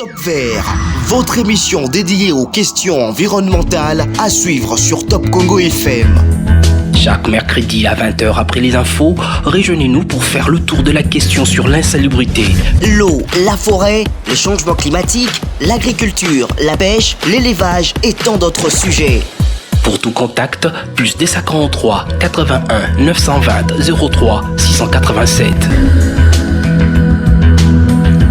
Top Vert, votre émission dédiée aux questions environnementales à suivre sur Top Congo FM. Chaque mercredi à 20h après les infos, rejoignez-nous pour faire le tour de la question sur l'insalubrité. L'eau, la forêt, le changement climatique, l'agriculture, la pêche, l'élevage et tant d'autres sujets. Pour tout contact, plus des 43 81 920 03 687.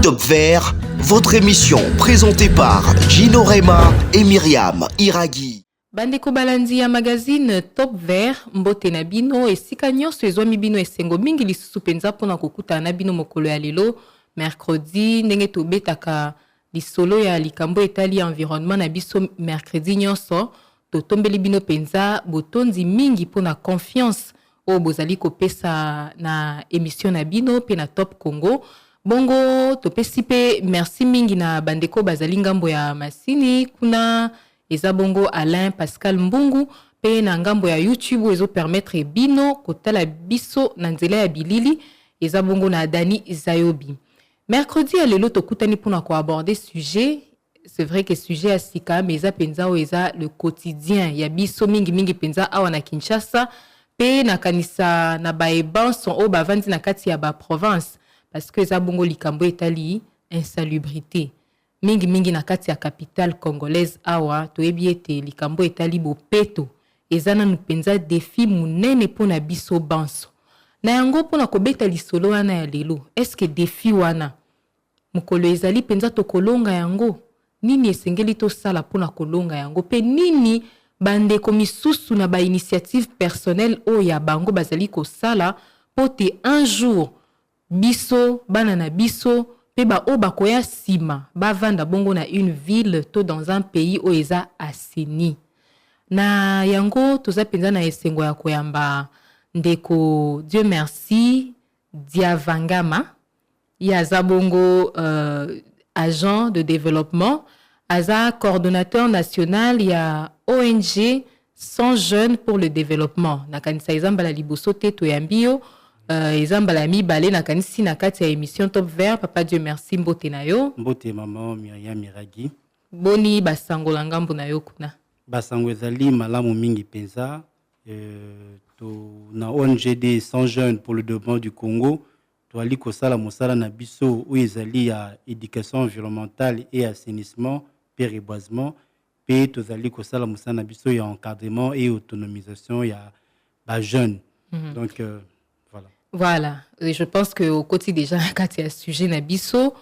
Top Vert, votre émission présentée par Gino Rema et Myriam Iragi. Bandeko balandi ya magazine Top Vert, mbote na bino esika nyonso ezwami bino esengo mingi lisusu penza pona kokutana na bino mokolo ya lelo mercredi ndenge tobetaka lisolo ya likambo etali environnement na biso mercredi nyonso totombeli bino penza botondi mingi pona confiance o bozali kopesa na émission na bino pe na Top Congo. Bongo topesi pe merci mingi na bandeko bazali ngambo ya masini kuna eza bongo Alain Pascal Mbungu pe na ngambo ya YouTube ezo permettre bino kotala biso na nzela ya bilili eza bongo na Dani Zayobi. Mercredi à lelo tokutani pona ko aborder sujet, c'est vrai que sujet asika mais eza penza o eza le quotidien ya biso mingi penza awa na Kinshasa pe na kanisa na baeban son o bavandi na kati ya ba province parce que eza bongo likambo etali insalubrité. Mingi na kati ya capitale congolaise awa toyebi ete likambo etali bopeto ezana nupenza défi munene pona biso banso na yango pona kobeta lisolo wana ya lelo est-ce que défi wana mukolo ezali penza tokolonga yango nini esengeli to sala pona kolonga yango pe nini bandeko misusu na ba initiative personnelle o ya bango bazali ko sala pote un jour biso bana na biso peba o bakoya sima bavanda bongo na une ville to dans un pays o eza assaini na yango toza penza na esengo ya koyamba ndeko Dieu merci Diavangama ya zabongo agent de développement aza coordonnateur national ya ONG 100 jeunes pour le développement na kanisa ezambala liboso te toyambio ezambala mibale na kanisi na kati ya émission Top Vert. Papa Dieu merci mbote na yo. Mbote maman Myriam Iragi. Boni basango la ngambo na yo kuna. Basango ezali malamu mingi penza to na ONG 100 jeunes pour le développement du Congo to ali kosala mosala na biso o ezali ya éducation environnementale et assainissement pe reboisement pe to zali kosala mosala na biso ya encadrement et autonomisation ya ba jeunes. Donc voilà, et je pense que au quotidien déjà quand il y a sujet nabiso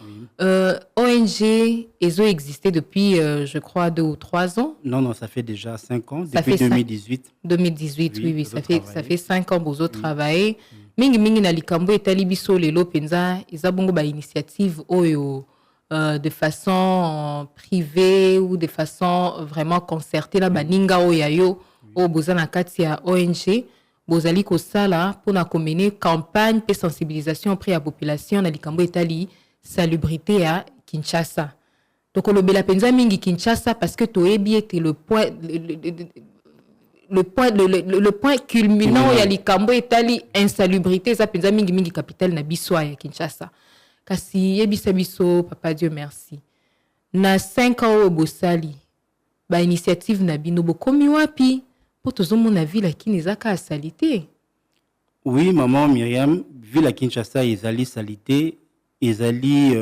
ONG ESO existait depuis je crois 2 ou 3 ans. Non, ça fait déjà 5 ans depuis 2018. 2018 oui, ça fait 5 ans bozo travailler. Mingi na likambo etali biso lelo penza eza bongo ba initiative oyo de façon privée ou de façon vraiment concertée la baninga oyayo o bozana kati ya ONG bozali kosala pona komene campagne pe sensibilisation auprès la population na likambo etali salubrité à Kinshasa. Donc olobela penza mingi Kinshasa parce que toyebi ete le point culminant ya likambo etali insalubrité za penza mingi capitale na biso ya Kinshasa. Kasi yebisa biso papa Dieu merci. Na 5 ans au bosali ba initiative na bino bokomi wapi? Pour la ville à Kinshasa salité. Oui, maman Myriam, ville à Kinshasa ezali salité, ezali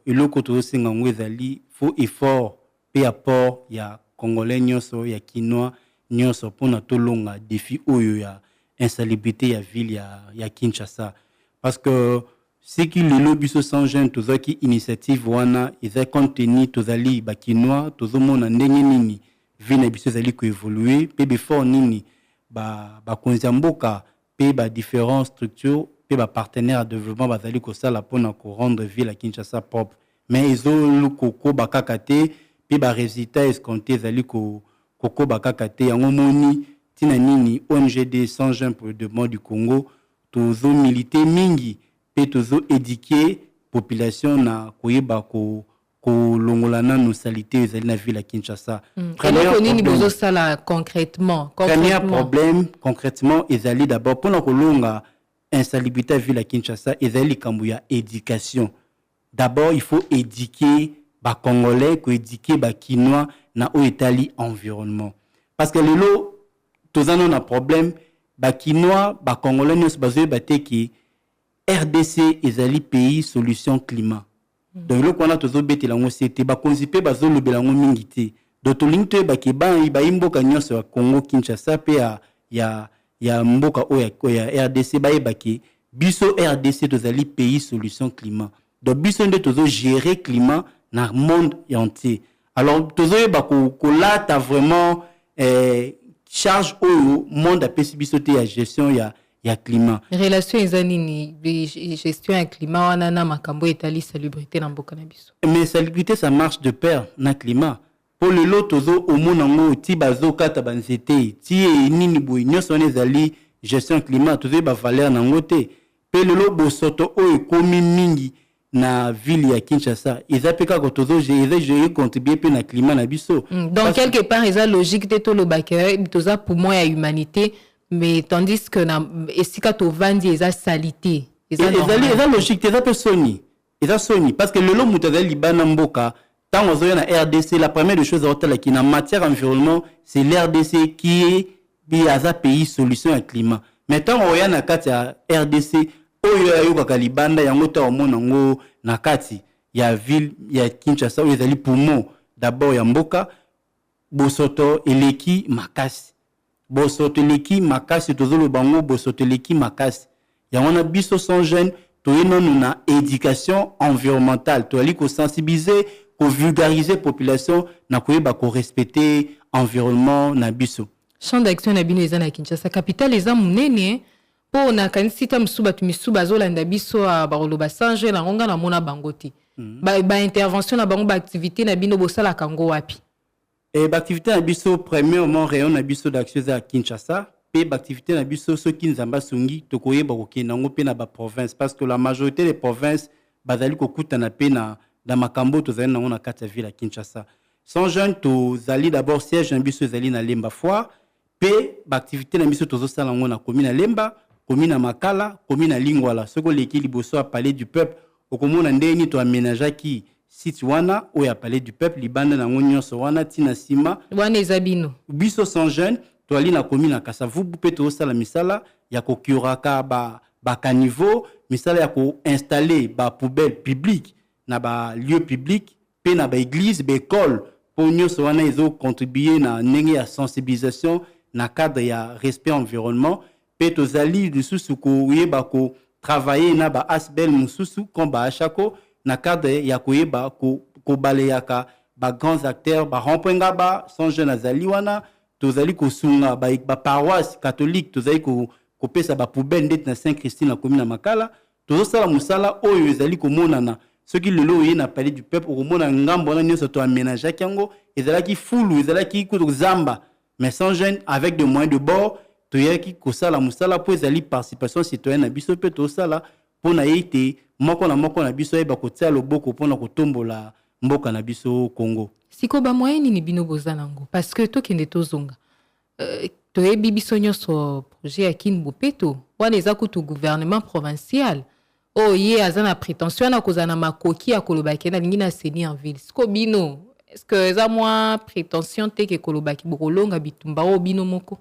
eloko to singango ezali faux effort pe apport ya congolais nyonso ya kinois nyonso pona tolonga défi oyo ya insalubrité ya ville ya Kinshasa parce que ce qui le lobby so sans jeune tozaki initiative wana eza contenu tozali ba kinois tozomona ndenge nini vie na biso ezali ko évoluer pe before nini ba konza mboka pe ba différentes structures pe ba partenaires de développement bazali ko sala pona ko rendre ville à Kinshasa propre mais ezo koko bakakate pe ba résultat escompté ezali ko koko bakakate yango moni tina nini ONG 100 jeunes pour le développement du Congo tozo militer mingi pe tozo éduquer population na koyeba ko kolongolana nos salités ezali na ville à Kinshasa. Concrètement. Premier problème concrètement ezali d'abord pour na kolonga insalubrité ville à Kinshasa ezali kambu ya éducation. D'abord il faut éduquer ba congolais ko éduquer ba kinois na o etali environnement parce que lelo tozana na problème ba kinois ba congolais nyos bazoye bateki RDC ezali pays solution climat donc le kona tozo betela ngo c'était ba konzipe bazo lobela ngo mingi te donc tolingi to ba ke ba imboka nyos ya Congo Kinshasa pe ya mboka o ya RDC ba yebaki biso RDC tozali pays solution climat donc biso nde tozo gérer climat na monde entier alors tozo yeba ko lata vraiment charge au monde a pesi biso te ya gestion ya climat relation ezanini gestion ya climat wana na makambo etali salubrité na mboka na biso mais salubrité ça marche de pair na climat pour le lot tozo omonango ti bazo kata banzete ti nini boy nyosone ezali gestion climat tozo ba valeur nango te pe le lot bosoto o ekomi mingi na ville ya Kinshasa ezapeka ko tozo j'ai contribuer pe na climat na biso donc quelque part eza logique te to lo bakere toza poumon ya humanité mais tandis que na esika to vandi eza salité eza logique te eza pe soni parce que le lot mutazali libana mboka tant aux na RDC la première des choses à hôtel qui en matière environnement c'est l'RDC qui est biaza pays solution à climat maintenant on ya na kati ya RDC oyo ayoka kalibanda yango ta omona ngo na kati ya ville ya Kinshasa oyo ezali poumon d'abord ya mboka bosoto eleki makasi tozolo bango bosoto eleki makasi yango na biso sans jeune toyeno na éducation environnementale to ali ko sensibiliser ko vulgariser population na koyeba ko respecter environnement na biso champ d'action na bino eza na Kinshasa capitale eza munene po na kanisita msuba tumisuba zolanda biso ba roloba sanje na ngonga na mona bangoti ba intervention na bango ba activité na bino bosala kango wapi ba activité na biso premièrement rayon na biso d'action à Kinshasa pe ba activité na biso soki nzamba sungi to koyeba ko kenango pe na ba province parce que la majorité des provinces bazali ko kutana pe na makambo to zali na kati ya ville à Kinshasa sans jeune to zali d'abord siège na biso zali na Lemba Foire pe ba activité na biso tozo sala ngo na commune Lemba commune à Makala, commune à Lingwala. Ce que l'équipe Liboso a parlé du peuple, au commune ndeni to aménager qui site wana ou a parlé du peuple libanda na ngonyo so wana tina sima wana ezabino. Biso sans jeune to ali na commune à Kasavu bupe to sala misala ya ko kiuraka ba caniveau, misala ya ko installer ba poubelle publique na ba lieu public, pe na ba église, ba école pour nyoso wana ezo contribuer na ndenge ya sensibilisation na cadre ya respect environnement. Peto zali du susu ko yeba ko travailler na ba asbel mususu komba achako na cadre ya ko yeba ko baleyaka ba grands acteurs ba rompenga ba sans jeune azali wana to zali ko sunga ba paroisse catholique to zali ko pesa ba poubelle ndet na Saint-Christine na commune na Makala to sala musala oyo zali ko monana ce qui lelo yé na parler du peuple ko mona ngambo na nyoso to aménager kango ezalaki fulu ezalaki ko zamba mais sans jeune avec des moyens de bord toyaki kosala musala po ezali participation citoyenne na biso pe to sala pona yete moko na biso yeba kotia loboko pona kotombola mboka na biso Congo siko ba moyen ni bino bozanango parce que to kende to zonga toyebi biso nyonso projet ya Kinbopeto wana eza kutu gouvernement provincial ye azana prétention na kozana makoki ya kolobaki na lingi na seni en ville siko bino est-ce que eza moi prétention te ke kolobaki bokolonga bitumba o bino moko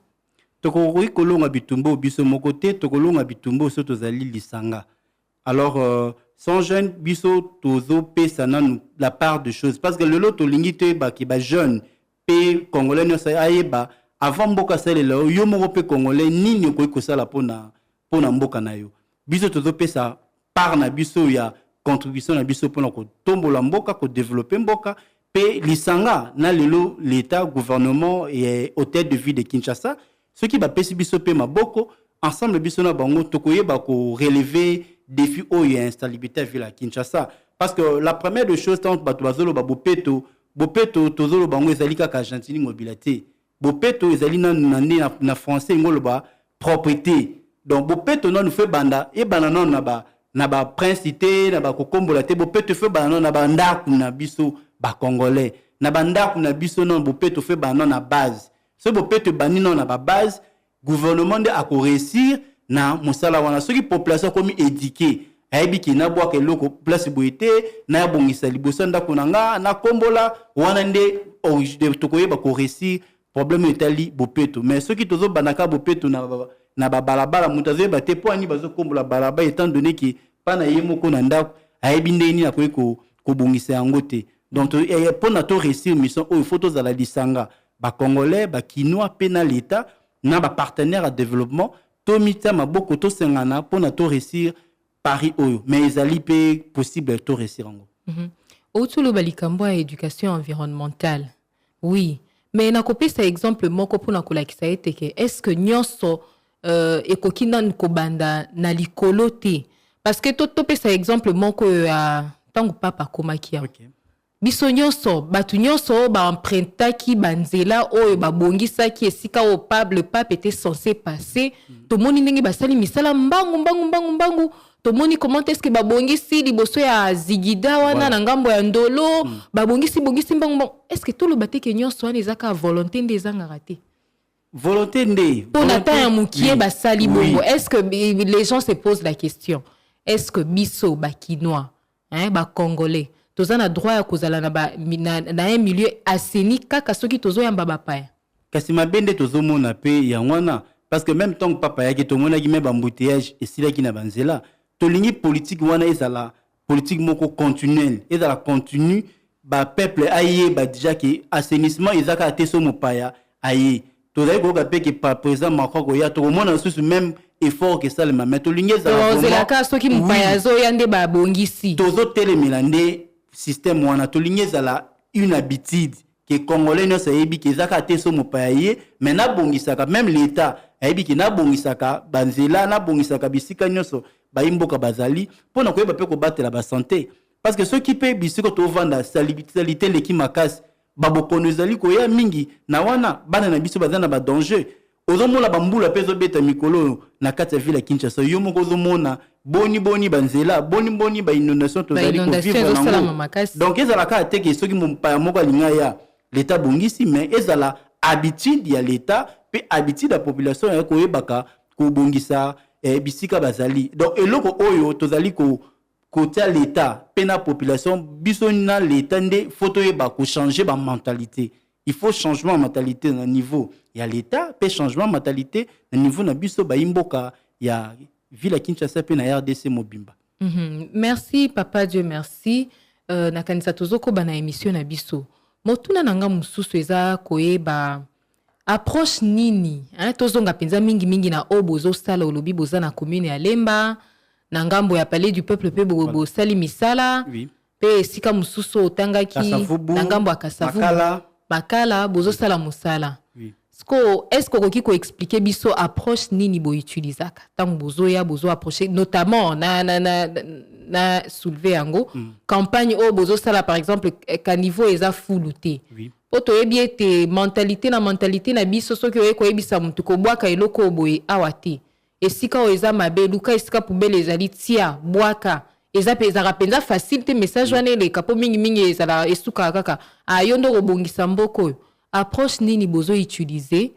tokoi kolonga bitumbo biso moko te tokolonga bitumbo so tozali lisanga alors sans jeune biso tozo pesa nanu la part de choses parce que le lot tolingi te ba ki ba jeune pe congolais no sa ayeba avant mboka salela yo moko pe congolais nini ko kosala pona mboka na yo biso tozo pesa part na biso ya contribution na biso pona ko tombola mboka ko développer mboka pe lisanga na lelo l'état gouvernement et hôtel de ville de Kinshasa ce qui va pesi biso pe maboko ensemble biso na bango tokoyeba ko relever défi o ya instabilité ville à Kinshasa parce que la première des choses tant bato bazolo ba bopeto tozolo bango ezali kaka gentili mobilité bopeto ezali na français ngolo ba propriété donc bopeto non nous fait banda et banda non na ba principauté na ba kokombola te bopeto fait banda non na ba ndaku na biso ba congolais na ba ndaku na biso non bopeto fait banda na base ce bopeto bani non na ba base gouvernement de a ko réussir na musala wana ce qui population comme éduqué ayebi ki na bwaka eloko place boyete na bongisa liboso ndako nanga na kombola wana nde tokoyeba ko réussir problème etali bopeto mais ceux qui tozo banaka bopeto na balabala mutazo ba te po ani bazo kombola balaba étant donné ki pana yemoko na ndako ayebi ndeni na ko bongisa yango te donc pour na to réussir mission o faut tozala lisanga ba congolais ba kinois pe na l'état na ba partenaire à développement to mita maboko to sengana pour na to réussir Paris oyo mais ezali pe possible to réussir yango Otulu balikambo ya éducation environnementale oui mais na kopesa exemple moko pona kolakisa eteke est-ce que nyonso ekoki nan kobanda na likolo te parce que to pesa exemple moko ya tango papa komaki okay. Biso nyonso batu nyonso ba empruntaki banzela oyo babongisaki esika o le pape était censé passer to moni ndenge basali misala mbangu to moni comment est-ce que babongisi liboso ya zigida wana na ngambo ya ndolo babongisi mbangu est-ce que tout le bateke nyonso wana ezaka volonté ndezanga raté volonté nde pour na ta mukie basali bongo est-ce que les gens se posent la question est-ce que biso ba kinois ba congolais tozana droit ya kozala na un milieu assaini kaka soki tozo yamba bapaya kasi mabende tozomona pe ya wana parce que même tant que papa yaki tomona ki même embouteillage esila ki na banzela tolingi politique wana ezala politique moko continuelle ezala continue ba peuple aye ba déjà ki assainissement ezaka teso mopaya aye tozali ko ka pe ki par président Macron ko ya to mona sous même effort que ça le mais tolingi ezala tozela soki mopaya zo yande ba bongisi tozo telemela nde système wana tolingi ezala une habitude que congolais no sayebi ki ezaka teso mopaya mais na bongisaka même l'état ayebi ki na bongisaka banzela na bongisaka bisika nyonso baimboka bazali pona koyeba pe ko batela ba santé parce que ceux qui paient bisiko to vanda salité leki makasi babokono ezali ko ya mingi na wana bana na biso bazana ba danger ozomona bambula pe zobeta mikolo na kati ya ville ya Kinshasa yo moko ozomona boni banzela boni ba inondation tozali ko vivre nango donc ezala ka teke soki mompaya moko alinga ya l'état bongisi mais ezala habitude ya l'état pe habitude la population ya ko yebaka ko bongisa bisika bazali donc eloko oyo tozali ko côté à l'état pe na population biso na l'état nde photo yeba ko changer ba mentalité il faut changement de mentalité na niveau ya l'état pe changement de mentalité na niveau na biso ba imboka ya ville ya Kinshasa pe na RDC mobimba. Merci papa Dieu merci na kanisa tozoko bana émission na biso motuna nanga mususu eza koyeba approche nini tozonga penza mingi na obozo sala olobi boza na commune ya Lemba na ngambo ya palais du peuple pe bo sali misala pe sika mususu otangaki na ngambo ya Kasavu Makala bozo sala musala est-ce que koki ko expliquer biso approche nini bo utilisaka tango bozo ya bozo approcher notamment na soulever yango campagne o bozo sala par exemple ka niveau eza fuluté poto ebiete mentalité na biso soki ko ebisa mutu ko bwaka eloko boye awate esika o eza mabe luka esika poubelle ezali tia bwaka eza peza penza facile te message wana le kapo mingi ezala esuka kaka ayondo ko bongisa mboko approche nini bozo utiliser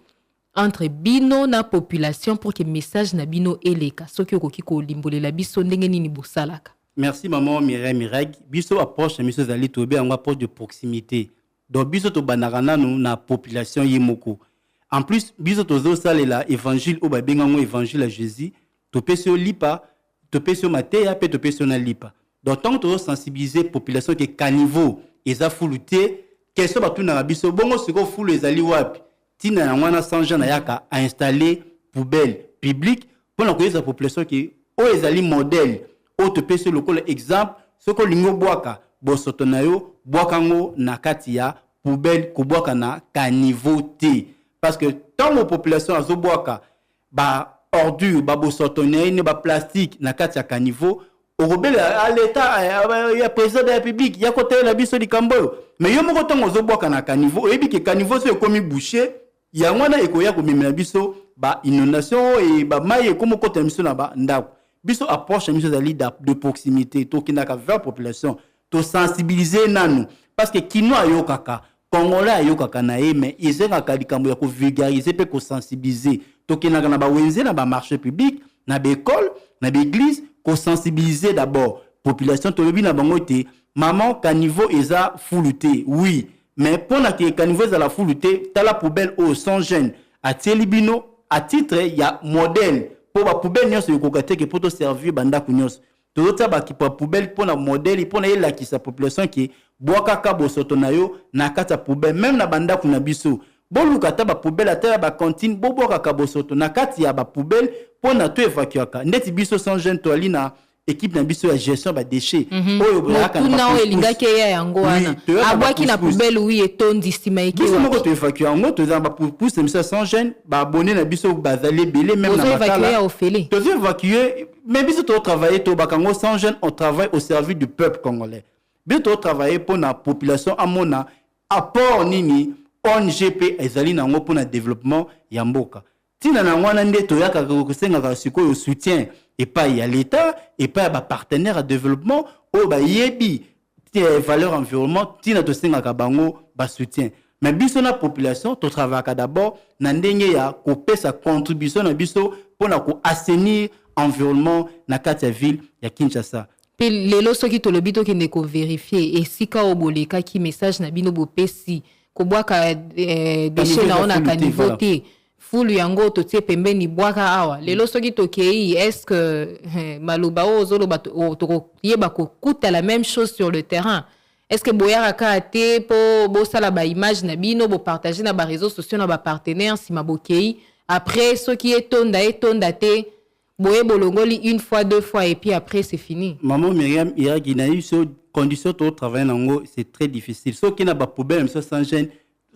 entre bino na population pour que message na bino eleka soki okoki ko limbolela biso ndenge nini bosalaka. Merci maman Mireg biso approche miso zali tobe en approche de proximité donc biso to banarana na population yemoko en plus biso tozo salela évangile o babenga ngo évangile à Jésus to peso lipa to peso mateya pe to peso na lipa donc tant to sensibiliser population que caniveau eza fuluté question batu na biso bongo siko fulu ezali wapi tina na wana sanja na yaka a installer poubelle publique pour la koyeza population qui o ezali modèle o to peso lokola exemple soko lingo bwaka bosoto na yo bwakango na kati ya poubelle ko bwaka na caniveau te parce que tant la population azo bwaka ba ordure ba bosoto ne ba plastique na kati ya caniveau orobele à l'état ya président de la République ya côté la biso likambo mais yo moko tongo zo bwaka na caniveau ebi ke caniveau so ekomi bouché ya ngwana ekoya ko mimela biso ba inondation et ba maye comme côté miso na ba ndako biso approche miso zali de proximité to kinaka vers population to sensibiliser nanu parce que kinoa yo kaka congolais yo kaka na mais izenga kalikambo ya ko vulgariser pe ko sensibiliser to kinaka na ba wenze na ba marché public na ba école na ba église sensibiliser d'abord population tolobi na bango te maman caniveau eza fuluté oui mais pour na que caniveau eza la fuluté ta la poubelle au sans gêne à Tielibino à titre il y a modèle pour la poubelle nyos yo kokate que pour te servir banda kunyos tozota ba ki pa poubelle pour na modèle pour na yela ki sa population qui boaka ka bosoto na yo na kata poubelle même na banda kuna biso boluka ta ba poubelle ata ba cantine boboka ka bosoto na kati ya ba poubelle pour na to évacuer ka ndeti biso sans gêne to alina équipe na biso ya gestion ba déchets oyo boyaka na ba elinga ke ya yango wana abwaki na poubelle oui etondi sima eke biso moko to évacuer yango to za ba pousse biso sans gêne ba abonné na biso bazali belé même na makala to évacuer mais biso to travailler to bakango sans gêne on travaille au service du peuple congolais biso to travailler pour na population amona apport nini ONGP ezali nango pour na développement ya mboka tina na ngwana nde to yaka kosenga ka sikoyo soutien et pas y a l'état et pas ba partenaire à développement o ba yebi valeur environnement tina to senga ka bango ba soutien mais biso na population to travailler d'abord na ndenge ya ko pesa contribution na biso pour na ko assainir environnement na kati ya ville ya Kinshasa. Pe lelo soki to lobi to kende ko vérifier esika oboleka ki message na bino bopesi ko bwaka déchet na ona caniveau te fulu yango to tie pembeni bwaka awa lelo soki to kei est-ce que maloba ozoloba to yeba ko kuta la même chose sur le terrain est-ce que boyaka ka te po bo sala ba image na bino bo partager na ba réseaux sociaux na ba partenaires si mabokei après soki etonda te boye bolongoli une fois deux fois et puis après c'est fini. Maman Myriam iraki na eu sur condition to travailler nango c'est très difficile soki na ba problème so sans gêne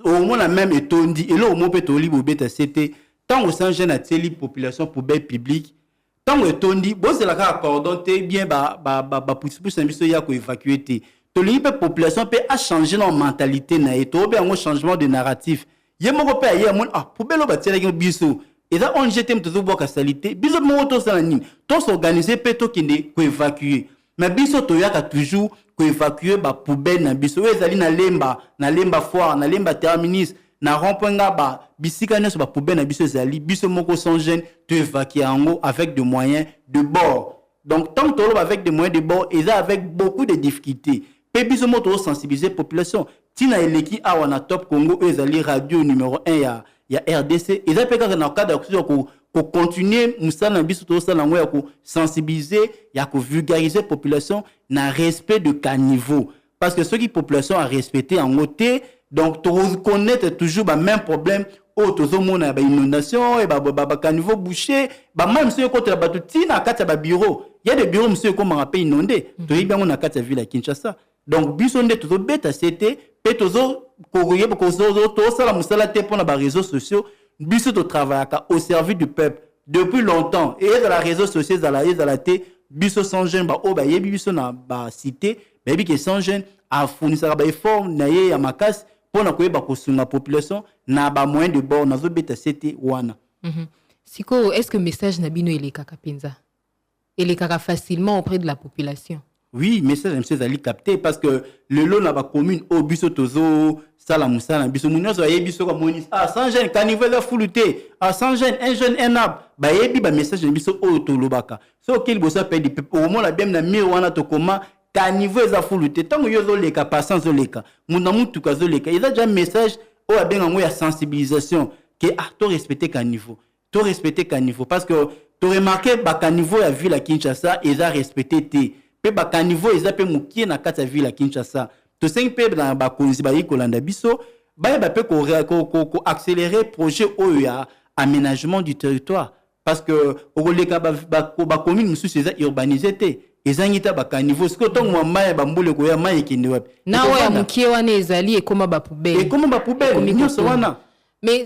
au moins la même etondi et là au moins peut to libo beta c'était tant au sans gêne à teli population poubelle publique tant etondi bon c'est la ka cordon te bien ba pousse un biso ya ko évacuer te to li pe population peut a changer leur mentalité na et to be un changement de narratif yemoko pe ya mon poubelle ba tela biso et là on jette tout boka salité biso mo to sala nini to s'organiser pe to kinde ko évacuer mais biso to yaka toujours ko évacuer ba poubelle na biso ezali na lemba foire na lemba terminus na rond-point ba bisika nyonso ba poubelle na biso ezali biso moko sans gêne to évacuer yango avec des moyens de bord donc tant que avec des moyens de bord et ça avec beaucoup de difficultés pe biso mo to sensibiliser population tina eleki awa na Top Congo ezali radio numéro 1 ya RDC et ça peut que dans le cadre ko continuer musala na biso to sala ngo ya ko sensibiliser ya ko vulgariser population na respect de caniveau parce que ceux qui population a respecté en côté donc to reconnaître toujours ba même problème au tozo mona ba inondation et ba caniveau bouché ba même ceux côté la batuti na kati ba bureau il y a des bureaux monsieur comme rappel inondé to yi bango na kati ville à Kinshasa donc biso nde tozo beta c'était pe tozo kogoye ko to sala musala te pour na ba réseaux sociaux biso to travaille au service du peuple depuis longtemps et dans la réseaux sociaux dans la té biso sans gêne ba o ba yebi biso na ba cité ba yebi que sans gêne a fournir ça ba effort na ye ya makas pour na koyeba ko sunga population na ba moyen de bord na zo beta cité wana siko est-ce que message na bino ele kaka penza ele kaka facilement auprès de la population. Oui, message monsieur Zali capté parce que le lot na ba commune au biso tozo sala musala biso munyo so yebiso ko moni sans gêne caniveau la fuluté sans gêne un jeune un arbre ba yebi ba message biso o to lobaka so qu'il bossa pe di au moins la bien na mire wana to comment caniveau za fuluté tango yozo leka passant zo leka muna mutu ka zo leka il a déjà message o a bien ngo ya sensibilisation que to respecter caniveau parce que to remarquer ba caniveau ya ville à Kinshasa ils a respecté té pe ba caniveau eza pe mukie na kati ya ville ya Kinshasa to 5 pe na ba konzi ba yikolanda biso ba pe ko accélérer projet oyo ya aménagement du territoire parce que okoleka ba commune mususu eza urbanisé te ezangita ba caniveau siko to mwamba ba mbule ko ya mai kinde wapi na wa mukie wana ezali ekoma ba poubelle nyonso wana. Mais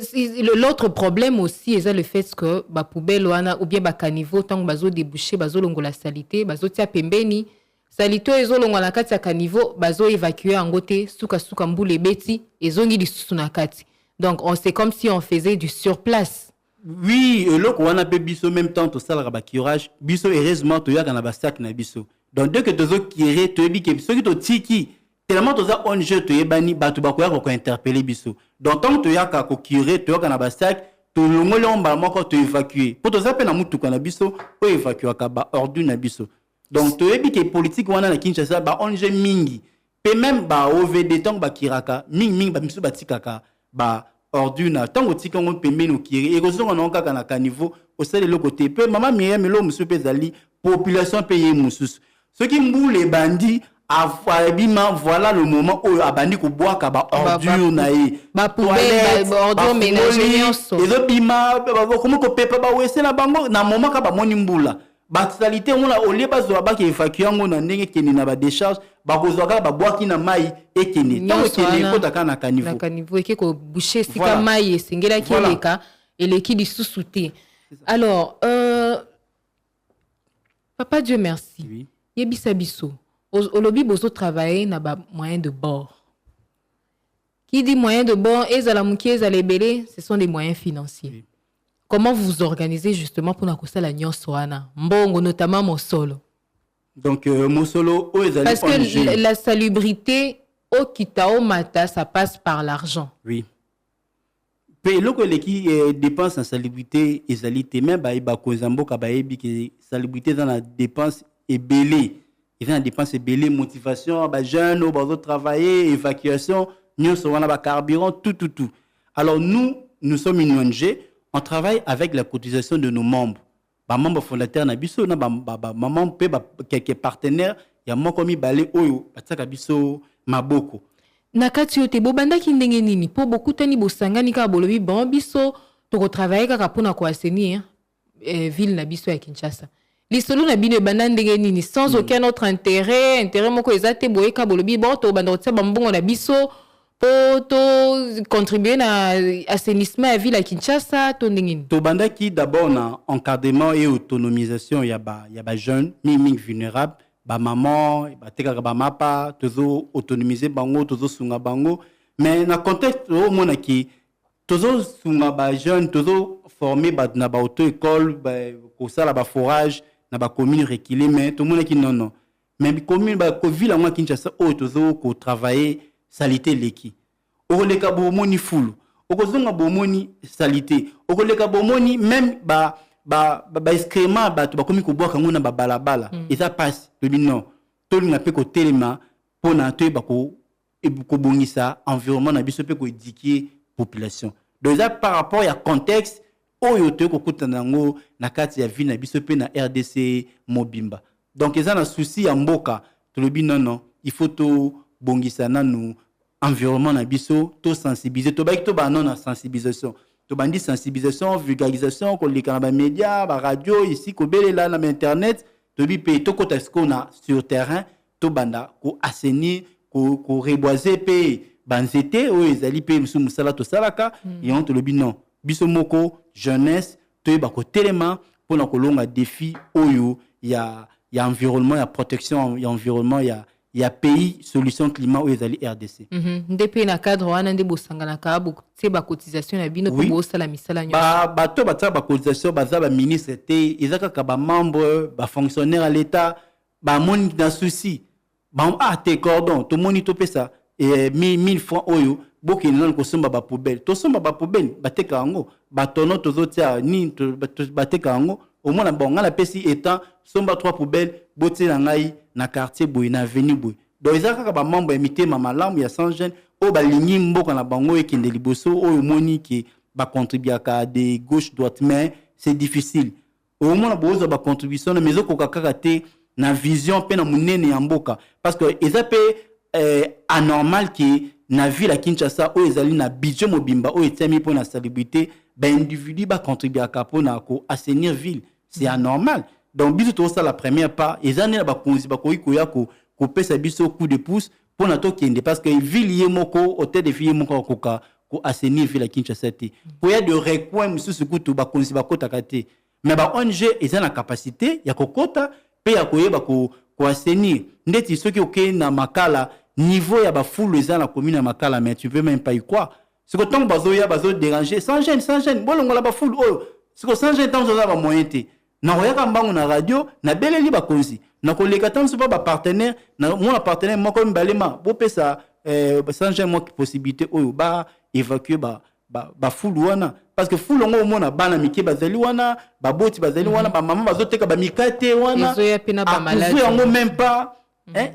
l'autre problème aussi est le fait que ba poubelle wana ou bien ba caniveau tant bazo déboucher bazo longola salité bazo tia pembeni salito ezo longola kati ya caniveau bazo évacuer en côté suka mbule beti ezongi lisusu na kati donc on c'est comme si on faisait du surplace. Oui eloko wana pe biso même temps to sala ba curage biso heureusement to yaka na ba sac na biso donc dès que tozo kirer to ebi ke biso ki to tiki tellement toza ONG to yebani batu bakoya ko interpeller biso donc tant to yaka ko curer to yaka na ba sac tolongoli yango mbala moko toévacue po toza mpe na mutuka na biso oyo évacuaka baordure na biso. Donc toyebi ke politique wana na Kinshasa baong mingi mpe même baovd ntango bakiraka mingimingi bamisu batikaka baordure na ntango otika yango pembeni okiri ekozonga nango kaka na kaniveau osala eloko te. Mpe mama Myriam elo mosusu mpe ezali population mpe ye mosusu soki mbula ebandi abima, voilà le moment où abandi ko boaka ba ordure na ye ba poubelle ba ordure ménager nyonso ezo bima comment ko pepa ba wese na bango na moment ka ba moni mbula ba totalité on la olie ba zo ba ki évacuer ngo na ndenge keni na ba décharge ba kozwaka ba boaki na mai ekeni tango keni ko taka na caniveau eke ko boucher sika mai esengela ki eleka eleki lisusu te. Alors papa Dieu merci. Oui. Yebisa biso au lobby bozo travailler na ba moyens de bord. Qui dit moyens de bord et ce sont des moyens financiers. Oui. Comment vous vous organisez justement pour na kosala nyonso wana mbongo notamment Mosolo? Donc Mosolo parce que la salubrité au Kitao Mata ça passe par l'argent. Oui. Pe loko leki dépense en salubrité ezalité même ba kozamboka ba yebi que salubrité dans la dépense est belé. Il y a des dépenses belées, motivation, jeunes, au travailler, évacuation, nous sommes en carburant, tout. Alors nous sommes une ONG, on travaille avec la cotisation de nos membres. Les membres fondateurs, maman quelques partenaires, il y a moi comme balé oyo, biso maboko. Nakati yote bobanda ki ndenge nini po bokutani bosangani ka bolobi bon biso to travailler kaka pona ko assainir ville na biso ya Kinshasa. L'histoire na bino banda ndenge nini sans aucun autre intérêt moko ezate boye ka bolobi bon to banda otsa bambongo na biso po to contribuer na assainissement ya ville ya Kinshasa to ndenge nini. To banda ki d'abord na encadrement et autonomisation ya ba jeunes mingi vulnérables ba maman ba tekaka ba mapa tozo autonomiser bango tozo sunga bango mais na contexte au mona ki tozo sunga ba jeunes tozo former ba na ba auto école ba ko sala ba forage na ba commune reculée mais tout le monde qui non mais commune ba ko ville en Kinshasa o tozo ko travailler salité leki o leka bo moni fulu o ko zonga bo moni salité o ko leka bo moni même ba excrément ba to ba komi ko boka ngona ba balabala et ça passe to non to linga pe ko telema pona to ba ko bongisa environnement na biso pe ko éduquer population donc ça par rapport à contexte oyo te ko kutana ngo na kati ya ville na biso pe na RDC Mobimba. Donc eza na souci ya mboka to lobi non il faut to bongisa na nous environnement na biso to sensibiliser to ba non na sensibilisation to bandi sensibilisation vulgarisation ko leka na ba média ba radio ici ko belela na internet to bi pe to kota ce na sur terrain to banda ko assainir ko reboiser pe banzete o ezali pe musu musala to salaka et on to lobi non biso moko jeunesse to ba ko telema pour na kolonga défi oyo ya environnement ya protection ya environnement ya pays solution climat oyo ezali RDC. Depuis na cadre wana nde bosangana ka bo te ba cotisation na bino pour bosala misala nyo. Ba to ba tsa ba cotisation ba za ba ministre te ezaka ka ba membre ba fonctionnaire à l'état ba moni na souci ba te cordon to moni to pesa 1000 francs oyo boki non ko somba ba poubelle to somba ba poubelle ba teka ngo ba tono to zotia ni to ba teka ngo au moins bon ngala pesi étant somba 3 poubelles boté na ngai na quartier boy na avenue boy donc ezaka ba membre imité mama lambu ya sans gêne o ba lingi mboka na bango ekende liboso oyo moni ki ba contribuer à des gauche droite mais c'est difficile au moins bozo ba contribution na mezo ko kaka te na vision pe na munene ya mboka parce que ezape anormal ki na ville à Kinshasa où ezali na budget mobimba où etemi pour la salubrité ben individu ba contribuer à kapona ko assainir ville c'est anormal donc biso to ça la première part ezani ba konzi ba koyi koya ko pesa biso coup de pouce pour na to kende parce que ville yemoko hôtel de ville moko ko assainir ville à Kinshasa te pour ya de recoin mususu kutu ba konzi ba kota kate mais ba ONG ezana capacité ya kokota pe ya koyeba ko assainir ndeti soki oké na makala niveau ya ba foule ezana na commune ya makala mais tu peux même pas y croire ce que tant bazo déranger sans gêne bolongo la ba foule oh ce que sans gêne tant za ba moyen te na royaka mbangu na radio na beleli ba konzi na koleka tant so ba partenaire na mon partenaire moko mbalema bo pesa sans gêne mo possibilité oyo ba évacuer ba ba fulu wana parce que fulu ngo mona bana mike bazali wana ba boti bazali wana ba maman bazoteka ba mikate wana ezoya pena ba malade yango même pas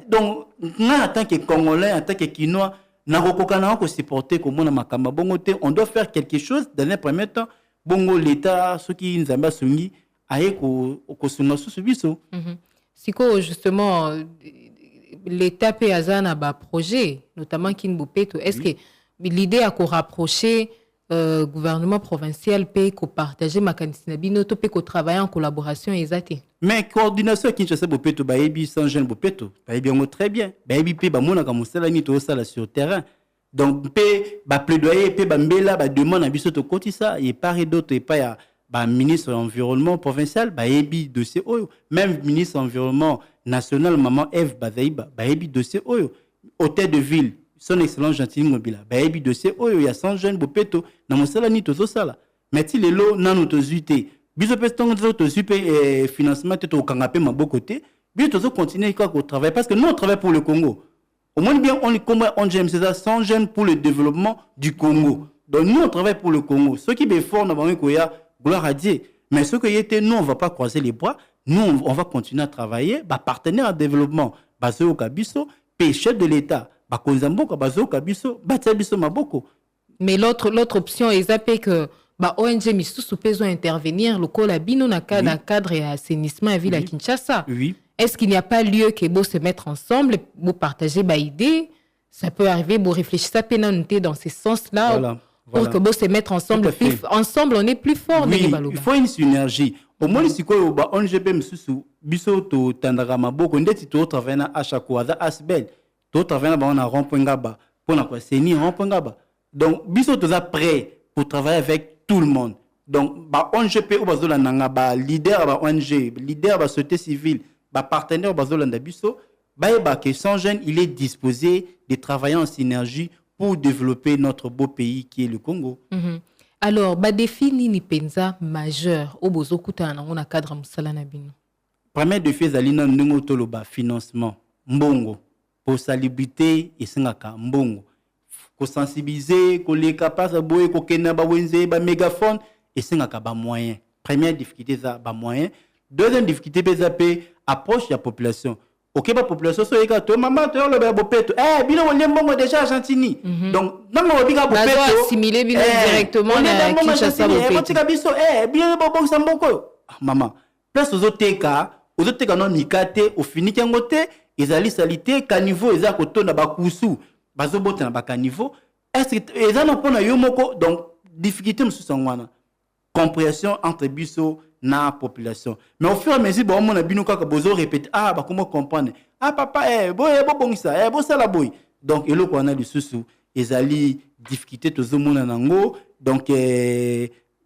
donc nga en tant que congolais en tant que kinois na kokokana ko supporter ko mona makamba bongo te on doit faire quelque chose dans un premier temps bongo l'état soki nzamba sungi aye ko sunga susu biso siko justement l'état pe azana ba projet notamment Kinbopeto est-ce que l'idée à ko rapprocher gouvernement provincial peut ko partager makanisina bino to peut ko travailler en collaboration exacte mais coordination Kinshasa Bopeto ba yebi sans jeune Bopeto ba yebi ngo très bien ba yebi pe ba mona ka musala ni to sala sur terrain donc pe ba plaidoyer pe ba mbela ba demande biso to kotisa et part et d'autres et pas ya ba ministre de l'environnement provincial ba yebi dossier oyo même ministre de l'environnement national maman Eve Bazaiba ba yebi dossier oyo hôtel de ville son excellence Gentili Ngobila ba yebi dossier oyo ya sans jeune Bopeto na musala ni to sala mais ti lelo nanu to zuité biso pe tongo to zuité financement to kanga pe maboko te biso to continuer quoi au travail parce que nous on travaille pour le Congo au moins bien on GM c'est ça 100 jeunes pour le développement du Congo donc nous on travaille pour le Congo ceux qui be fort na bango ko ya gloire à Dieu mais ceux qui étaient nous on va pas croiser les bras nous on va continuer à travailler ba partenaire en développement basé au Kabiso chef de l'état ba konzamboka bazo Kabiso ba tsabiso maboko mais l'autre option est que ba ONG misusu pezo intervenir lokola bino na cadre et assainissement à ville à Kinshasa. Oui. Est-ce qu'il n'y a pas lieu que vous se mettre ensemble, vous partager ba idée, ça peut arriver vous réfléchir ça pénalité dans ce sens-là voilà. Pour que vous se mettre ensemble ensemble on est plus fort oui, il faut une synergie. Au moins sikoyo ba ONG misusu biso to tandaka maboko ndeti to travailler na Ashakwaza Asbel. To travailler ba na Rompengaba pour na kwa seni Rompengaba. Donc biso to prêt pour travailler avec tout le monde. Donc ba ONG ou bazola nanga ba leader ba ONG, leader ba société civile, ba partenaire bazola ndabiso, ba que sans jeune il est disposé de travailler en synergie pour développer notre beau pays qui est le Congo. Alors ba défi ni penza majeur au bozokuta na ngona cadre musala na bino. Premier défi zalina ndongo toloba financement mbongo pour salubrité et singaka mbongo. Ko sensibiliser, ko les capables boye ko kena ba wenze ba mégaphone et singaka ba moyen. Première difficulté ça ba moyen. Deuxième difficulté pe approche de la population. OK ba population so eka to maman to lo ba Bopeto. Bino wole mbongo déjà Argentini. Donc non mo bika Bopeto assimiler bino directement na Kinshasa Bopeto. Tika biso bino bo samboko. Maman. Place ozoteka no mikate au fini kango te ezali salité caniveau eza ko tonda ba kusu. Bazobota na ba caniveau. Est-ce que eza na pona yo moko donc difficulté mususu ngwana. Compréhension entre biso na population. Mais au fur et à mesure, bon, on a bino kaka bozo répéter bah comment comprendre. Papa boy bongisa bo sala boy. Donc elo ko na lisusu ezali difficulté to zomona nango. Donc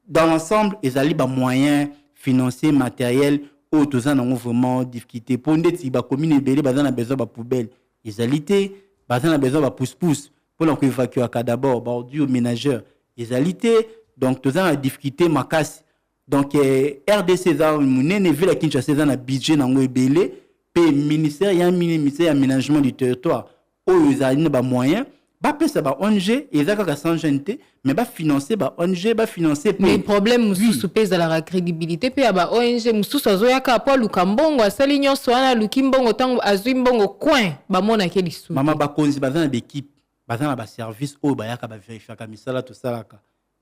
dans l'ensemble ezali ba moyens financiers matériels ou to za nango vraiment difficulté pour ndeti ba commune belé bazana besoin ba poubelle. Ezalité bazana besoin ba pousse-pousse pour la évacuer d'abord ba ordures ménageurs. Ezalité donc to za difficulté makasi. Donc RDC za munene ville à Kinshasa za na budget nango ebele pe ministère ya ministère aménagement du territoire oyo ezali ba moyen ba pesa ba ONG ezaka ka sans gente mais ba financer ba ONG ba financer mais problème mususu pesa la crédibilité pe ba ONG mususu azoyaka po lukambongo asali nyonso wana lukimbongo tango azuimbongo coin ba mona ke lisu mama ba konzi bazana ba équipe bazana ba service oyo bayaka ba vérifier ka misala to salaka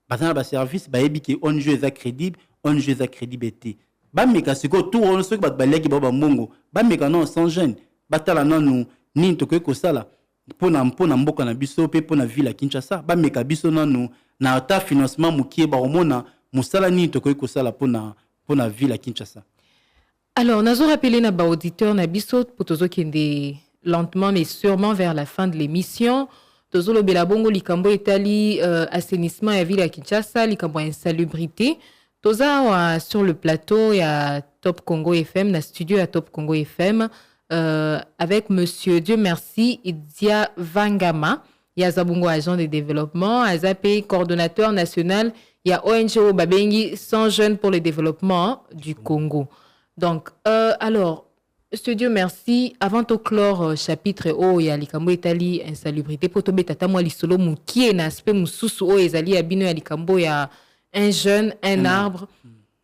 bazana ba service ba yebi ke ONG eza crédible ONG eza crédibilité ba meka siko tout on soko ba baleki ba mbongo ba meka non sans gêne batala nanu ni to ko sala pona mboka na biso pe pona ville à Kinshasa ba meka biso nanu na ta financement mukie ba omona musala ni to ko sala pona ville à Kinshasa. Alors nazo rappeler na ba auditeur na biso potozo kende lentement mais sûrement vers la fin de l'émission. Tozo lobela bongo likambo etali assainissement ya ville à Kinshasa likambo insalubrité. Toza sur le plateau, il y a Top Congo FM, dans le studio, il y a Top Congo FM, avec monsieur Dieu merci, Idia Vangama, il y a Zabungo, agent de développement, Azapé, coordonnateur national, il y a ONG Babengi, 100 jeunes pour le développement du Congo. Donc, alors, Monsieur Dieu merci. Avant de clore chapitre o ya likambo etali insalubrité poto betata moi lisolo mukie na aspect mususu o ezali ya bino ya likambo ya un jeune, un arbre.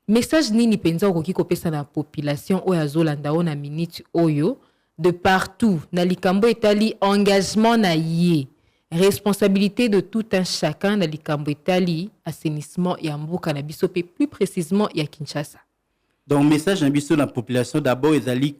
Message nini penza okoki kopesa na population oyo azolanda o na minute oyo de partout na likambo etali engagement na ye. Responsabilité de tout un chacun na likambo etali assainissement ya mboka na biso pe plus précisément ya Kinshasa. Donc, message de la population, d'abord, ils allaient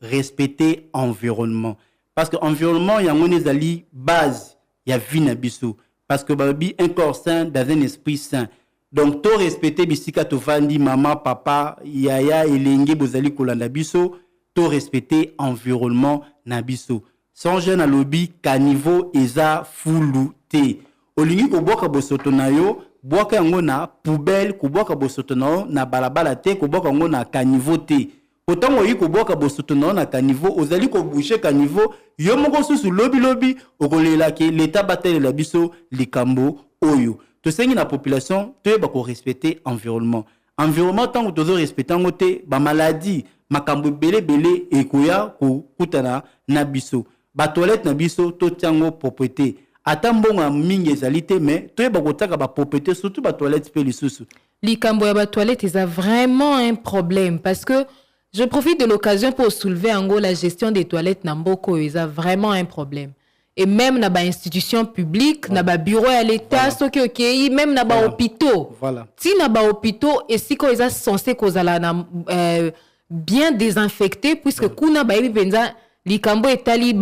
respecter l'environnement. Parce que l'environnement, il y a une base, il y a vie dans biso. Parce que un corps sain dans un esprit sain. Donc, tout respecter bisika to vandi, maman, papa, yaya, elenge, bozali kolanda biso, tout respecter l'environnement na biso. Sans jeune à lobby, caniveau, eza, foulouté. Olingi ko boka bosoto na yo, boka yango na poubelle, ko boka bosoto na balabala te, ko boka yango na caniveau te. Autant oyi ko boka bosoto na caniveau, ozali ko boucher caniveau, yo moko susu lobi, okolela ke l'état batele la biso likambo oyo. To sengi na population, to ba ko respecter environnement. Environnement tant que tozo respecter ngote, ba maladie, makambo belé ekoya ko kutana na biso. Ba toilette na biso to tiango propreté. Atambonga mingi ezalité mais to ba kotaka ba propreté surtout ba toilette pe lisusu. Likambo ya ba toilette est vraiment un problème parce que je profite de l'occasion pour soulever en gros la gestion des toilettes na mboko est vraiment un problème. Et même na ba institution publique, na ba bureau à l'état, soki okei, même na ba hôpitaux. Voilà. Si na ba hôpitaux et si ko eza censé kozala na bien désinfecté puisque kuna ba yebi penza likambo etali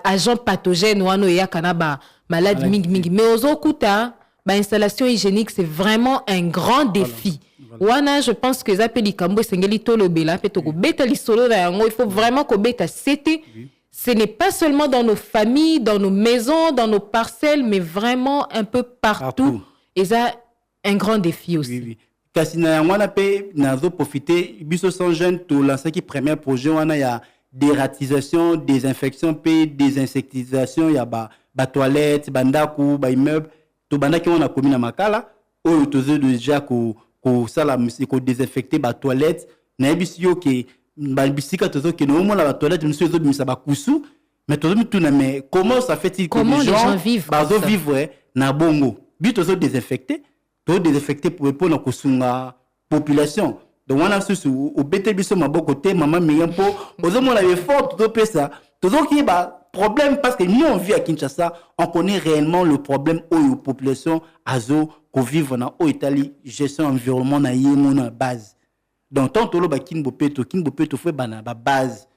agent pathogène wano ya kana ba malade mingi mais ozokuta ba installation hygiénique c'est vraiment un grand défi. Wana je pense que ça peut likambo sengeli tolobela pe to ko beta lisolo na yango il faut vraiment ko beta c'était ce n'est pas seulement dans nos familles, dans nos maisons, dans nos parcelles, mais vraiment un peu partout. Et ça, un grand défi aussi. Oui. Kasi na yango na pe nazo profiter biso sans jeune to lancer qui premier projet wana ya dératisation, désinfection pe désinsectisation ya ba toilette, ba ndaku, ba immeuble to bandaki wana komi na makala oyo tozo déjà ko sala ko désinfecter ba toilette na bisio ke ba bisika tozo ke no mona ba toilette monsieur zo bimisa ba kusu mais tozo mituna mais comment ça fait-il que les gens vivent na bongo bi tozo désinfecter to désinfecter pour na kusunga population donc on a susu au bete biso maboko te maman miyampo ozo mona effort to pesa tozo ki ba problème parce que nous on vit à Kinshasa on connaît réellement le problème aux population azo ko vivre na o Italie gestion environnement na yemo na base. Donc tant tolo ba kinbopeto fait bana ba base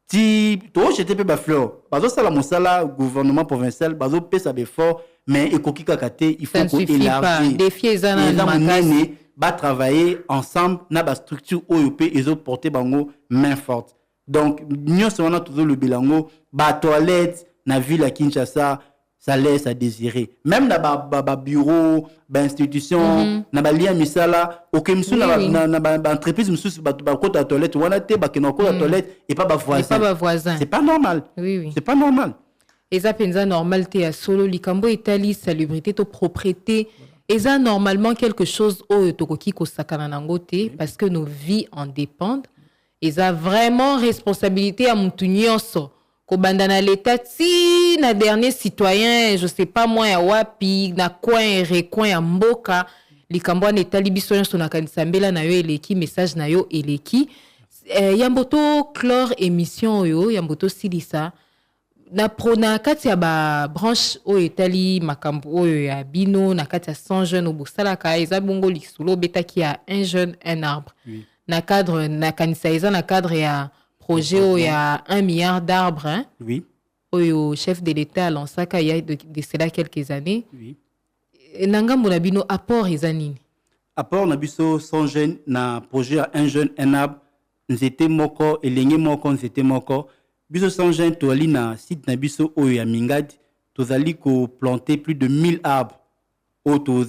ti to jeter pe ba fleur bazo sala mosala gouvernement provincial bazo pesa be fort mais ekoki kakate il faut ko élargir défier zana makasi ba travailler ensemble na ba structure OUP ezo porter bango main forte. Donc nous sommes toujours le bilango ba toilette na ville à Kinshasa ça laisse à désirer. Même dans ba bureau, ba institution, na ba lien misala, OK monsieur na ba entreprise monsieur ba côté toilette, wana te ba kena côté toilette et pas ba voisin. C'est pas normal. Oui. C'est pas normal. Et ça penza normal te ya solo likambo etali salubrité to propreté. Et ça normalement quelque chose au tokoki ko sakana nango te parce que nos vies en dépendent. Et ça vraiment responsabilité à mutu nyonso. Kobandana l'état si na dernier citoyen je sais pas moi ya wapi na coin recoin ya mboka likambo na etali biso nyonso na kanisa mbela na yo eleki message na yo eleki yamboto clore émission oyo yamboto silisa na prona kati ya ba branche oyo etali makambo oyo ya bino na kati ya 100 jeunes obosalaka eza bongo lisulo betaki ya un jeune un arbre na cadre na kanisa eza na cadre ya projet où il y a 1 milliard d'arbres, hein? Oui. Au chef de l'État lancaka il y a de cela quelques années. Oui. Nangambo na bino apport ezanini. Apport na biso son jeune na projet à un jeune un arbre nzete moko elenge moko nzete moko biso son jeune to ali na site na biso oyo ya Mingadi tozali ko planter plus de 1000 arbres. Auto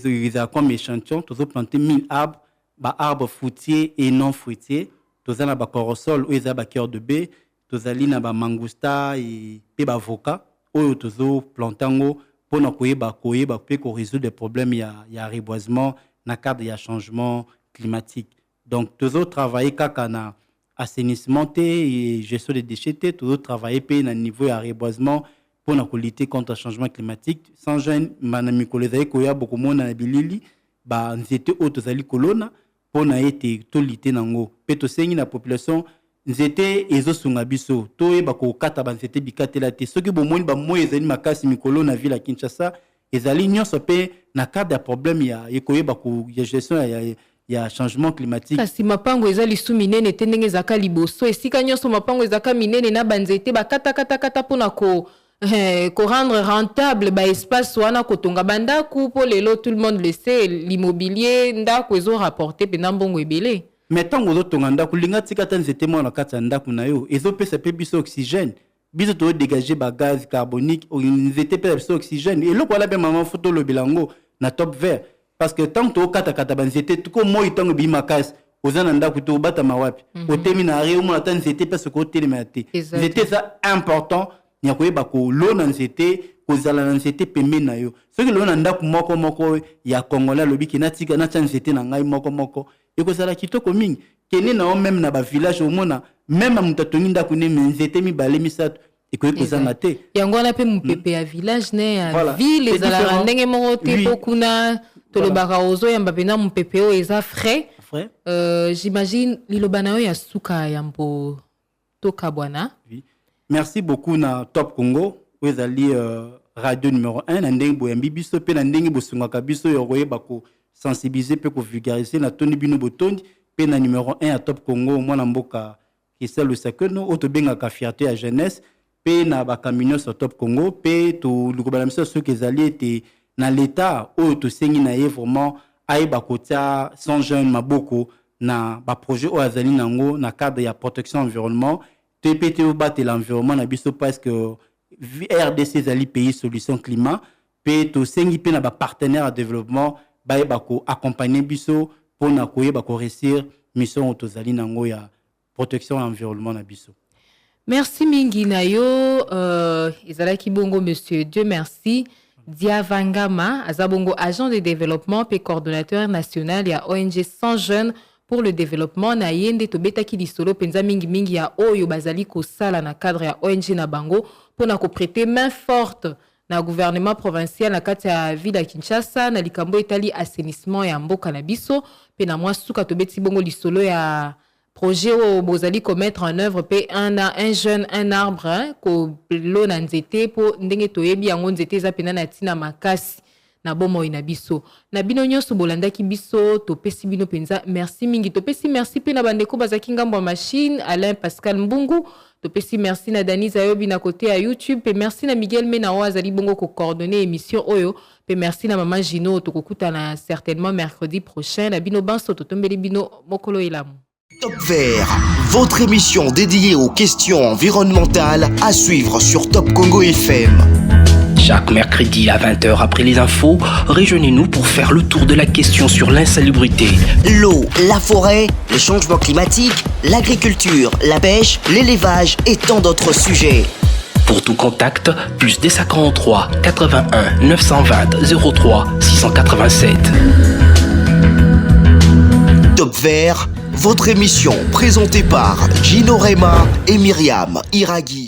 comme échantillon tozo planter 1000 arbres, ba arbres fruitiers et non fruitiers. Tozana ba corosol ou eza ba cœur de baie, tozali na ba mangousta et pe ba avocat oyo tozo plantango pona koyeba pe ko résoudre des problèmes ya reboisement na cadre ya changement climatique. Donc tozo travailler kaka na assainissement et gestion des déchets, tout travailler à niveau de reboisement pour lutter contre le changement climatique. Sans jeune, manami koleza koya beaucoup mona na bilili ba nzete auto zali kolona pour na été to lutter nango. Peto sengi na population nzete ezosunga biso to e bako kata ba nzete bikatela te. Soki bomoni ba moyo ezali makasi mikolo na ville ya Kinshasa ezali nyonso pe na cadre ya problème ya ekoyeba ko ya gestion ya changement climatique. Kasi mapango ezali su minene te ndenge ezaka liboso esika nyonso mapango ezaka minene na banzete bakata pona ko rendre rentable ba espace wana kotonga bandako po lelo tout le monde le sait l'immobilier ndako ezo rapporter pena mbongo ebele. Mais tant que vous avez kulinga tika tan zete mo na kata ndako na yo ezo pesa pe biso oxygène biso to dégager ba gaz carbonique o zete pe biso oxygène et loko la be maman photo lo bilango na top vert parce que tant to kata banzete ko moyi tango bi makas ozana ndako to bata mawapi o temi na re o mo tan zete pe ce côté limité zete ça important nya ko yeba ko lona nzete ko zala na nzete pembe na yo soki lona ndako moko ya Congolais lobi ki na tika na tsa nzete na ngai moko et que ça la kitoko mingi kene na même na ba village au mona même mutatongi ndako ne nzete mi bale mi sato et que kozanga te yango na pe mupepe ya village ne ya ville ezala ndenge moko te pokuna tolobaka ozo yamba pena mupepe o eza frais j'imagine lilobana yo ya suka yambo toka bwana. Oui. Merci beaucoup na Top Congo vous allez radio numéro 1 na ndenge boyambi biso pe na ndenge bosungaka biso yo koyeba ko sensibiliser pe ko vulgariser na toni bino botondi pe na numéro 1 à Top Congo mwana mboka qui c'est le sakono otobenga ka fierté à jeunesse pe na ba camion sur Top Congo pe to lukobala miso ceux qui allient était na l'état o to sengi na vraiment aiba kotia sans jeune maboko na ba projet o azali nango na cadre ya protection environnement TPT au battre l'environnement na biso parce que RDC zali pays solution climat pe to sengi pe na ba partenaire à développement ba ko accompagner biso pour na koye ba ko réussir mission otozali nango ya protection environnement na biso. Merci mingi na yo ezalaki bongo monsieur Dieu merci Diavangama azabongo agent de développement pe coordonnateur national ya ONG 100 jeunes pour le développement na yende to betaki lisolo penza mingi ya oyo bazali ko sala na cadre ya ONG na bango pour na ko prêter main forte na gouvernement provincial na kati ya ville ya Kinshasa na likambo etali assainissement ya mboka na biso pe na mwa suka to beti bongo lisolo ya projet o bozali ko mettre en œuvre pe un jeune un arbre ko lona nzete po ndenge to yebi yango nzete za pena na tina makasi na bomo ina biso na bino nyonso bolandaki biso to pesi bino penza merci mingi to pesi merci pe na bandeko bazaki ngambo machine Alain Pascal Mbungu to pesi merci na Daniza Yobi na côté ya YouTube pe merci na Miguel Mena azali bongo ko coordonner émission oyo pe merci na maman Gino to kokutana certainement mercredi prochain na bino banso to tombeli bino mokolo elamu. Top Vert, votre émission dédiée aux questions environnementales à suivre sur Top Congo FM. Chaque mercredi à 20h après les infos, rejoignez-nous pour faire le tour de la question sur l'insalubrité. L'eau, la forêt, les changements climatiques, l'agriculture, la pêche, l'élevage et tant d'autres sujets. Pour tout contact, plus des 43 81 920 03 687. Top Vert, votre émission présentée par Gino Rema et Myriam Iraghi.